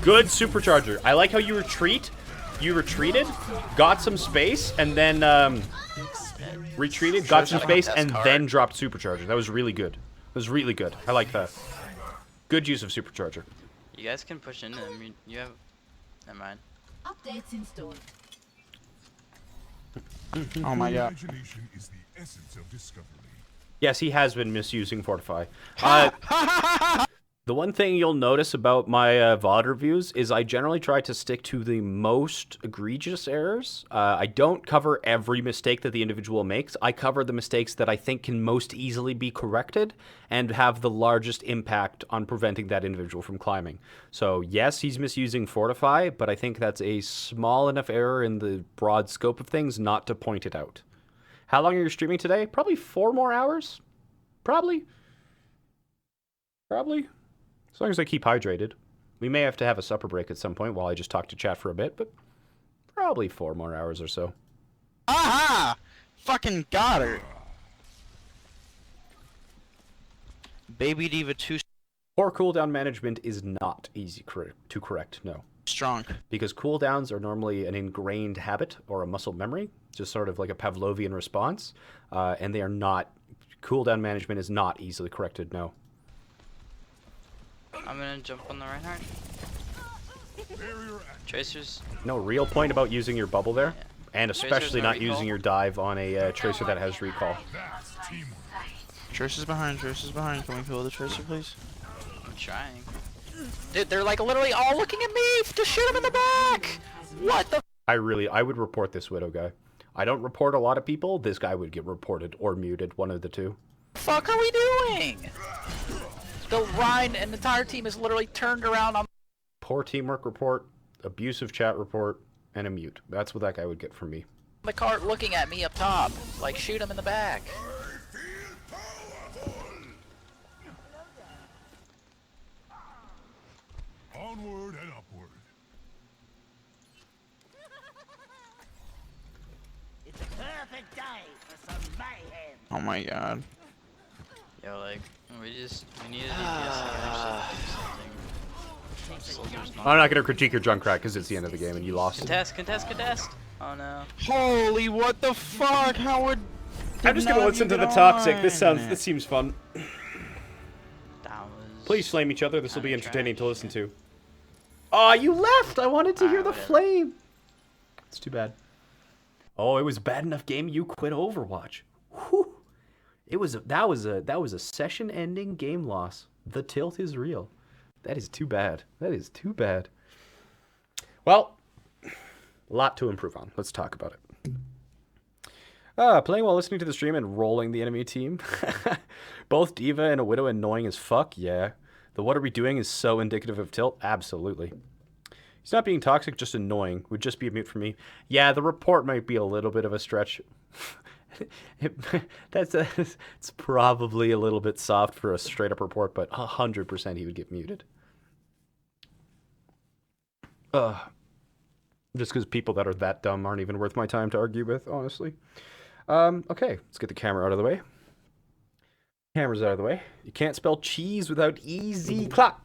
Good supercharger. I like how you retreat. You retreated, got some space, and then retreated, got some space, and then dropped supercharger. That was really good. That was really good. I like that. Good use of supercharger. You guys can push into them. You have. Never mind. Updates installed. Oh my god. Imagination is the essence of discovery. Yes, he has been misusing Fortify. The one thing you'll notice about my VOD reviews is I generally try to stick to the most egregious errors. I don't cover every mistake that the individual makes. I cover the mistakes that I think can most easily be corrected and have the largest impact on preventing that individual from climbing. So yes, he's misusing Fortify, but I think that's a small enough error in the broad scope of things not to point it out. How long are you streaming today? Probably 4 more hours? Probably. As long as I keep hydrated. We may have to have a supper break at some point while I just talk to chat for a bit, but probably 4 more hours or so. Aha! Fucking got her. Baby Diva 2 Poor cooldown management is not easy to correct, no. strong. Because cooldowns are normally an ingrained habit or a muscle memory, just sort of like a Pavlovian response, and they are not, cooldown management is not easily corrected, no. I'm gonna jump on the right heart. Tracers. No real point about using your bubble there, and especially no not recall? using your dive on a tracer that has recall. That's teamwork. Tracer's behind, Tracer's behind. Can we kill the Tracer, please? I'm trying. Dude, they're like literally all looking at me to shoot him in the back. What the? I would report this Widow guy. I don't report a lot of people. This guy would get reported or muted, one of the two. Fuck are we doing? The Rhine and the entire team is literally turned around on Poor teamwork report, abusive chat report, and a mute. That's what that guy would get from me. the cart looking at me up top. Like, shoot him in the back. Onward and upward. It's a perfect day for some mayhem. Oh my god. Yo, like, we need a DPS to actually do something. Soldier's I'm not going to critique your junk crack because it's the end of the game and you lost. Contest! Oh no. Holy, what the fuck? How would... I'm just going to listen to the toxic. This seems fun. That was... Please flame each other. This will be entertaining to listen to. Aw, you left! I wanted to hear the flame! It's too bad. Oh, it was a bad enough game you quit Overwatch. Whew. That was a session-ending game loss. The tilt is real. That is too bad. That is too bad. Well, a lot to improve on. Let's talk about it. Playing while listening to the stream and rolling the enemy team. Both Diva and a Widow annoying as fuck, yeah. The what are we doing is so indicative of tilt, absolutely. He's not being toxic, just annoying. Would just be a mute for me. Yeah, the report might be a little bit of a stretch. It's probably a little bit soft for a straight up report, but 100% he would get muted. Just because people that are that dumb aren't even worth my time to argue with, honestly. Okay, let's get the camera out of the way. Camera's out of the way. You can't spell cheese without easy clap.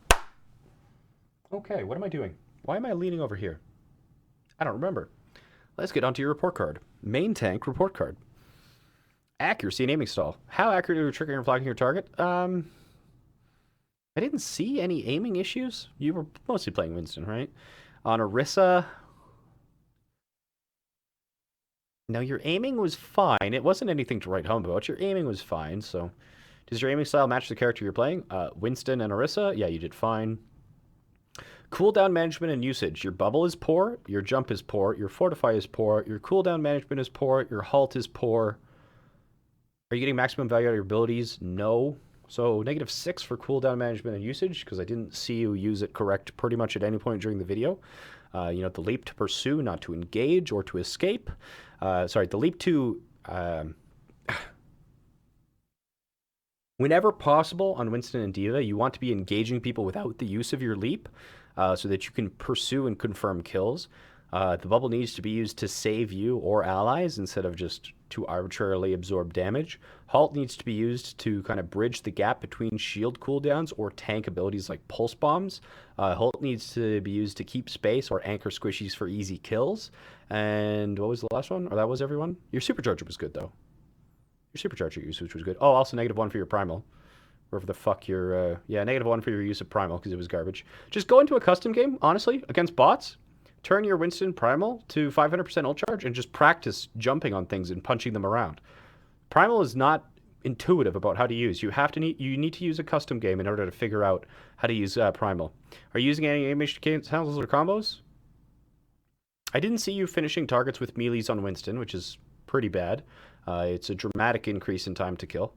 Okay, what am I doing? Why am I leaning over here? I don't remember. Let's get onto your report card. Main tank report card. Accuracy and aiming stall. How accurate are you triggering and blocking your target? I didn't see any aiming issues. You were mostly playing Winston, right? On Orisa... No, your aiming was fine. It wasn't anything to write home about. Your aiming was fine, so... Does your aiming style match the character you're playing? Winston and Orisa? Yeah, you did fine. Cooldown management and usage. Your bubble is poor. Your jump is poor. Your fortify is poor. Your cooldown management is poor. Your halt is poor. Are you getting maximum value out of your abilities? No. So -6 for cooldown management and usage, because I didn't see you use it correct pretty much at any point during the video. The leap to pursue, not to engage or to escape. The leap to Whenever possible on Winston and Diva, you want to be engaging people without the use of your leap so that you can pursue and confirm kills. The bubble needs to be used to save you or allies instead of just to arbitrarily absorb damage. Halt needs to be used to kind of bridge the gap between shield cooldowns or tank abilities like pulse bombs. Halt needs to be used to keep space or anchor squishies for easy kills. And what was the last one? Or that was everyone? Your supercharger was good though. Your supercharger usage was good. Oh, also -1 for your primal. Wherever the fuck your... yeah, -1 for your use of primal because it was garbage. Just go into a custom game, honestly, against bots. Turn your Winston primal to 500% ult charge and just practice jumping on things and punching them around. Primal is not intuitive about how to use. You need to use a custom game in order to figure out how to use primal. Are you using any animation handles or combos? I didn't see you finishing targets with melees on Winston, which is pretty bad. It's a dramatic increase in time to kill.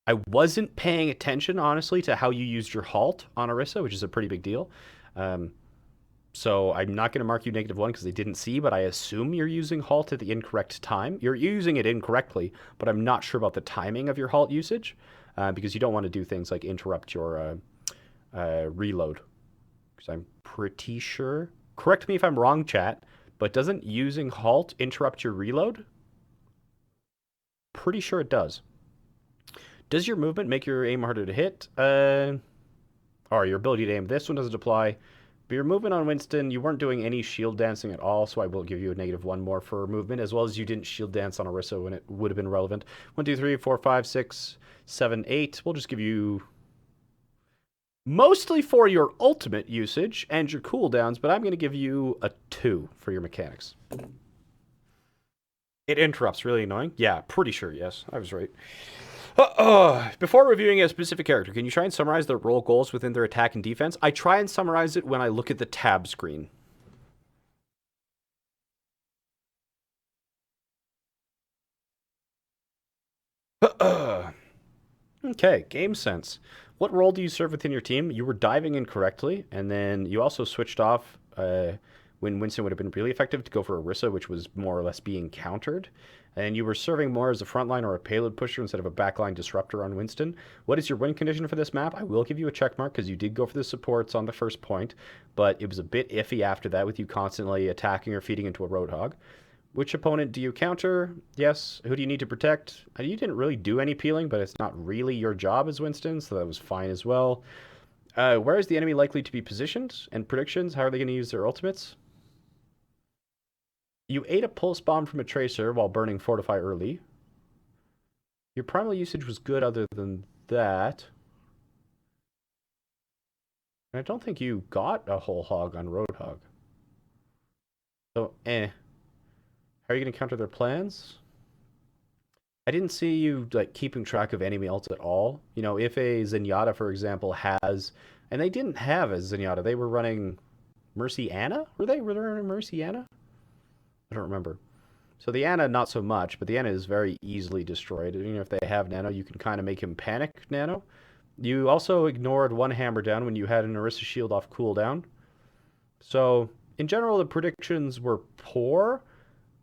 I wasn't paying attention, honestly, to how you used your halt on Orisa, which is a pretty big deal. So I'm not going to mark you -1 because I didn't see, but I assume you're using halt at the incorrect time. You're using it incorrectly, but I'm not sure about the timing of your halt usage because you don't want to do things like interrupt your reload. Because I'm pretty sure... Correct me if I'm wrong, chat, but doesn't using halt interrupt your reload? Pretty sure it does. Does your movement make your aim harder to hit? Or your ability to aim. This one doesn't apply. But your movement on Winston, you weren't doing any shield dancing at all, so I will give you a -1 more for movement, as well as you didn't shield dance on Orisa when it would have been relevant. 1, 2, 3, 4, 5, 6, 7, 8. We'll just give you... mostly for your ultimate usage and your cooldowns, but I'm going to give you a 2 for your mechanics. It interrupts, really annoying. Yeah, pretty sure, yes. I was right. Before reviewing a specific character, can you try and summarize their role goals within their attack and defense? I try and summarize it when I look at the tab screen. Okay, game sense. What role do you serve within your team? You were diving incorrectly, and then you also switched off when Winston would have been really effective to go for Orisa, which was more or less being countered. And you were serving more as a frontline or a payload pusher instead of a backline disruptor on Winston. What is your win condition for this map? I will give you a check mark because you did go for the supports on the first point, but it was a bit iffy after that with you constantly attacking or feeding into a Roadhog. Which opponent do you counter? Yes. Who do you need to protect? You didn't really do any peeling, but it's not really your job as Winston, so that was fine as well. Where is the enemy likely to be positioned? And predictions, how are they going to use their ultimates? You ate a pulse bomb from a tracer while burning Fortify early. Your primal usage was good other than that. And I don't think you got a whole hog on Roadhog. So, How are you going to counter their plans? I didn't see you like keeping track of enemy ults at all. You know, if a Zenyatta, for example, has... And they didn't have a Zenyatta. They were running Mercy Anna? Were they running Mercy Anna? I don't remember. So the Ana, not so much, but the Ana is very easily destroyed. You know, if they have Nano, you can kind of make him panic Nano. You also ignored one hammer down when you had an Orisa shield off cooldown. So, in general, the predictions were poor,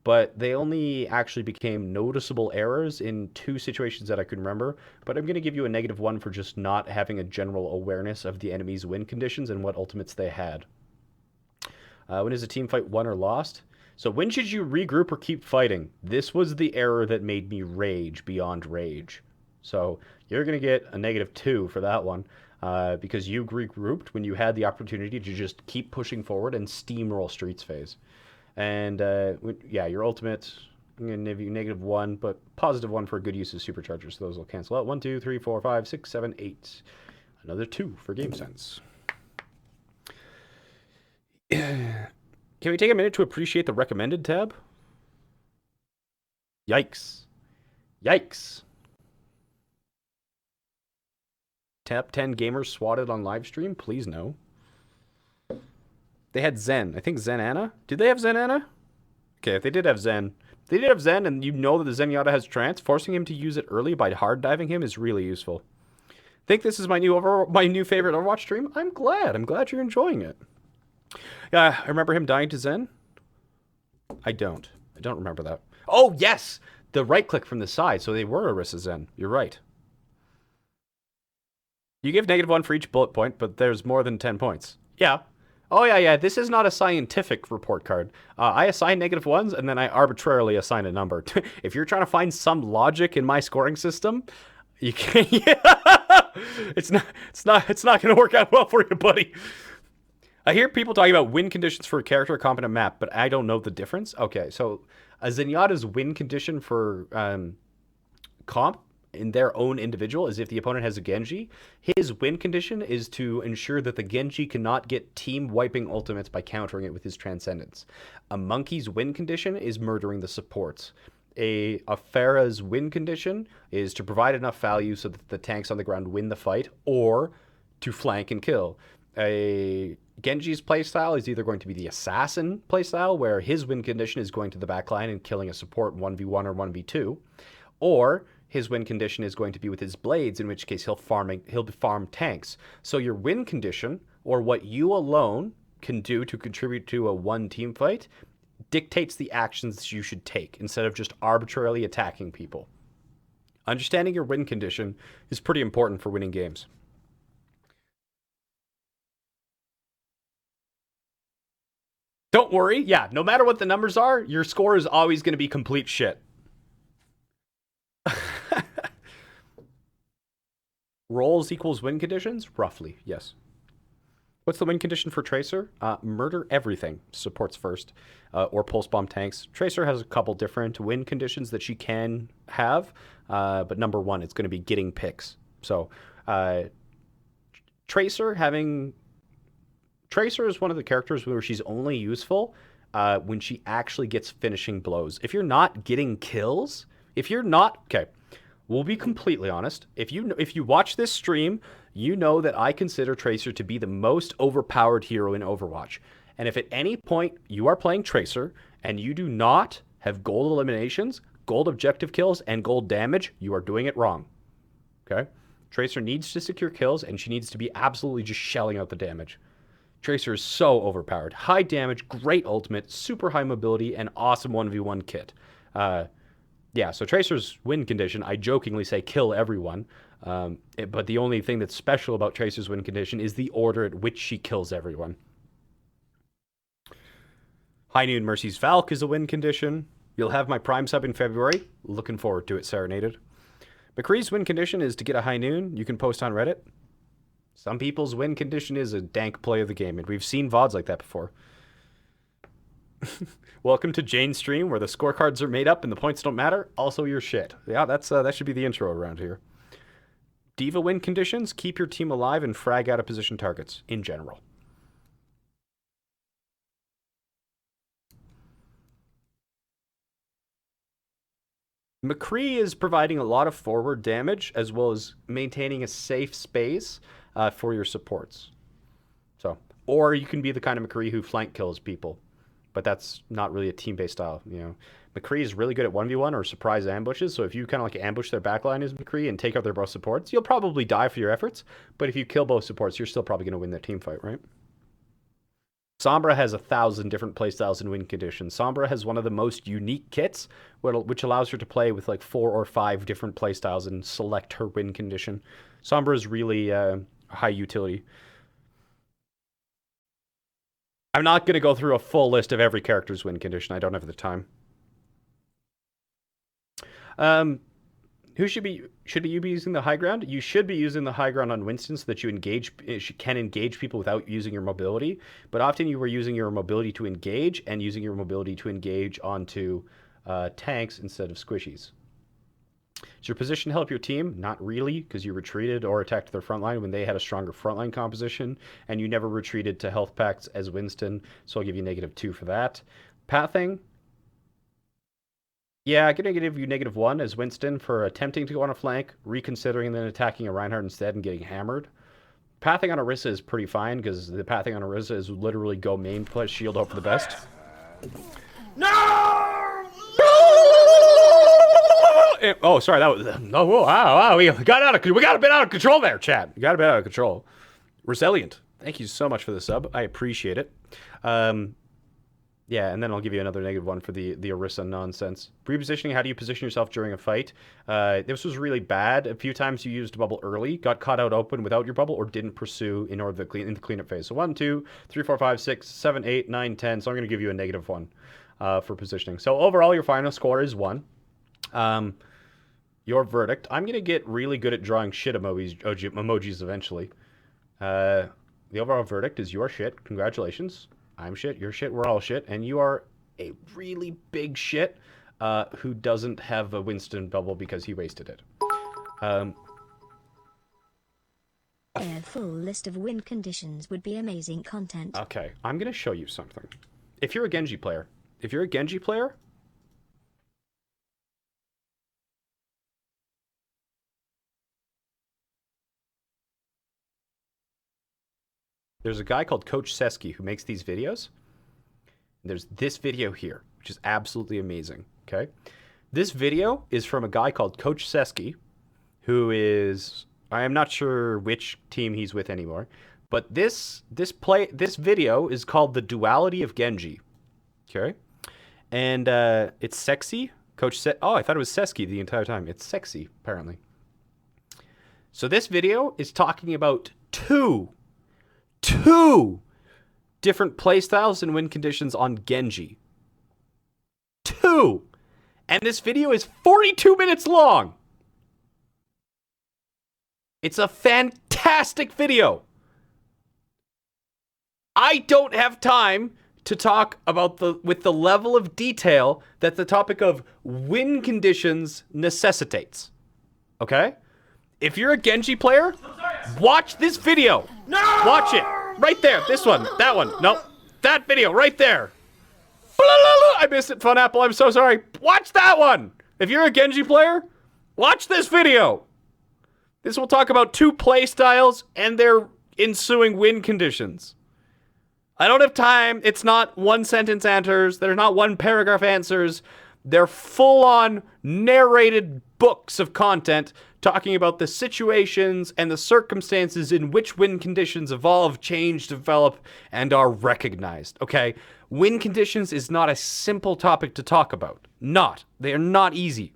but they only actually became noticeable errors in 2 situations that I can remember. But I'm going to give you a -1 for just not having a general awareness of the enemy's win conditions and what ultimates they had. When is a team fight won or lost? So when should you regroup or keep fighting? This was the error that made me rage beyond rage. So you're going to get a -2 for that one because you regrouped when you had the opportunity to just keep pushing forward and steamroll Streets phase. And yeah, your ultimate, I'm going to give you -1, but +1 for good use of superchargers. So those will cancel out. 1, 2, 3, 4, 5, 6, 7, 8. Another 2 for game sense. Can we take a minute to appreciate the recommended tab? Yikes. Yikes. Top 10 gamers swatted on live stream? Please no. They had Zen. I think Zen Anna? Did they have Zen Anna? Okay, if they did have Zen. If they did have Zen and you know that the Zenyatta has trance, forcing him to use it early by hard diving him is really useful. Think this is my new favorite Overwatch stream? I'm glad. I'm glad you're enjoying it. Yeah, I remember him dying to Zen. I don't. I don't remember that. Oh, yes! The right-click from the side, so they were Orisa Zen. You're right. You give -1 for each bullet point, but there's more than 10 points. Yeah. Oh, yeah. This is not a scientific report card. I assign -1s, and then I arbitrarily assign a number. If you're trying to find some logic in my scoring system, you can't. It's not going to work out well for you, buddy. I hear people talking about win conditions for a character competent map, but I don't know the difference. Okay, so a Zenyatta's win condition for comp in their own individual is if the opponent has a Genji. His win condition is to ensure that the Genji cannot get team wiping ultimates by countering it with his Transcendence. A Monkey's win condition is murdering the supports. A Pharah's win condition is to provide enough value so that the tanks on the ground win the fight, or to flank and kill. A Genji's playstyle is either going to be the Assassin playstyle, where his win condition is going to the backline and killing a support 1v1 or 1v2, or his win condition is going to be with his blades, in which case he'll farm tanks. So your win condition, or what you alone can do to contribute to a one team fight, dictates the actions you should take instead of just arbitrarily attacking people. Understanding your win condition is pretty important for winning games. Don't worry, yeah, no matter what the numbers are, your score is always going to be complete shit. Rolls equals win conditions? Roughly, yes. What's the win condition for Tracer? Murder everything, supports first, or pulse bomb tanks. Tracer has a couple different win conditions that she can have, but number one, it's going to be getting picks. So, Tracer is one of the characters where she's only useful when she actually gets finishing blows. If you're not getting kills, okay, we'll be completely honest. If you watch this stream, you know that I consider Tracer to be the most overpowered hero in Overwatch. And if at any point you are playing Tracer and you do not have gold eliminations, gold objective kills, and gold damage, you are doing it wrong. Okay? Tracer needs to secure kills, and she needs to be absolutely just shelling out the damage. Tracer is so overpowered. High damage, great ultimate, super high mobility, and awesome 1v1 kit. Yeah, so Tracer's win condition, I jokingly say kill everyone. But the only thing that's special about Tracer's win condition is the order at which she kills everyone. High Noon Mercy's Valk is a win condition. You'll have my Prime sub in February. Looking forward to it, Serenaded. McCree's win condition is to get a High Noon. You can post on Reddit. Some people's win condition is a dank play of the game, and we've seen VODs like that before. Welcome to Jayne's stream, where the scorecards are made up and the points don't matter. Also your shit. Yeah, that should be the intro around here. Diva win conditions, keep your team alive and frag out of position targets, in general. McCree is providing a lot of forward damage, as well as maintaining a safe space for your supports. So, or you can be the kind of McCree who flank kills people, but that's not really a team-based style. You know, McCree is really good at 1v1 or surprise ambushes. So if you kind of like ambush their backline as McCree and take out their both supports, you'll probably die for your efforts. But if you kill both supports, you're still probably going to win that team fight, right? Sombra has 1,000 different playstyles and win conditions. Sombra has one of the most unique kits, which allows her to play with like 4 or 5 different playstyles and select her win condition. Sombra is really high utility. I'm not going to go through a full list of every character's win condition. I don't have the time. Who should you be using the high ground? You should be using the high ground on Winston so that you can engage people without using your mobility. But often you were using your mobility to engage and using your mobility to engage onto tanks instead of squishies. Does your position help your team? Not really, because you retreated or attacked their front line when they had a stronger frontline composition, and you never retreated to health packs as Winston, so I'll give you -2 for that. Pathing. Yeah, I'm going to give you -1 as Winston for attempting to go on a flank, reconsidering and then attacking a Reinhardt instead and getting hammered. Pathing on Orisa is pretty fine, because the pathing on Orisa is literally go main plus shield hope for the best. No! Oh, sorry, that was... Oh, wow, we got a bit out of control there, chat. We got a bit out of control. Resilient. Thank you so much for the sub. I appreciate it. Yeah, and then I'll give you another -1 for the Orisa nonsense. Repositioning, how do you position yourself during a fight? This was really bad. A few times you used bubble early, got caught out open without your bubble, or didn't pursue in order to in the cleanup phase. So 1, 2, 3, 4, 5, 6, 7, 8, 9, 10. So I'm going to give you a -1 for positioning. So overall, your final score is 1. Your verdict. I'm going to get really good at drawing shit emojis eventually. The overall verdict is your shit. Congratulations. I'm shit, you're shit, we're all shit, and you are a really big shit who doesn't have a Winston bubble because he wasted it. A full list of win conditions would be amazing content. Okay, I'm going to show you something. If you're a Genji player, there's a guy called Coach Seski who makes these videos. There's this video here, which is absolutely amazing, okay? This video is from a guy called Coach Seski, who is, I am not sure which team he's with anymore, but this video is called The Duality of Genji, okay? And it's sexy. Oh, I thought it was Seski the entire time. It's sexy, apparently. So this video is talking about two different playstyles and win conditions on Genji. 2! And this video is 42 minutes long! It's a fantastic video! I don't have time to talk about with the level of detail that the topic of win conditions necessitates. Okay? If you're a Genji player, watch this video. No! Watch it. Right there. This one. That one. Nope. That video right there. I missed it, Fun Apple. I'm so sorry. Watch that one. If you're a Genji player, watch this video. This will talk about 2 play styles and their ensuing win conditions. I don't have time. It's not 1-sentence answers. They're not 1-paragraph answers. They're full-on narrated books of content talking about the situations and the circumstances in which win conditions evolve, change, develop, and are recognized, okay? Win conditions is not a simple topic to talk about. They are not easy.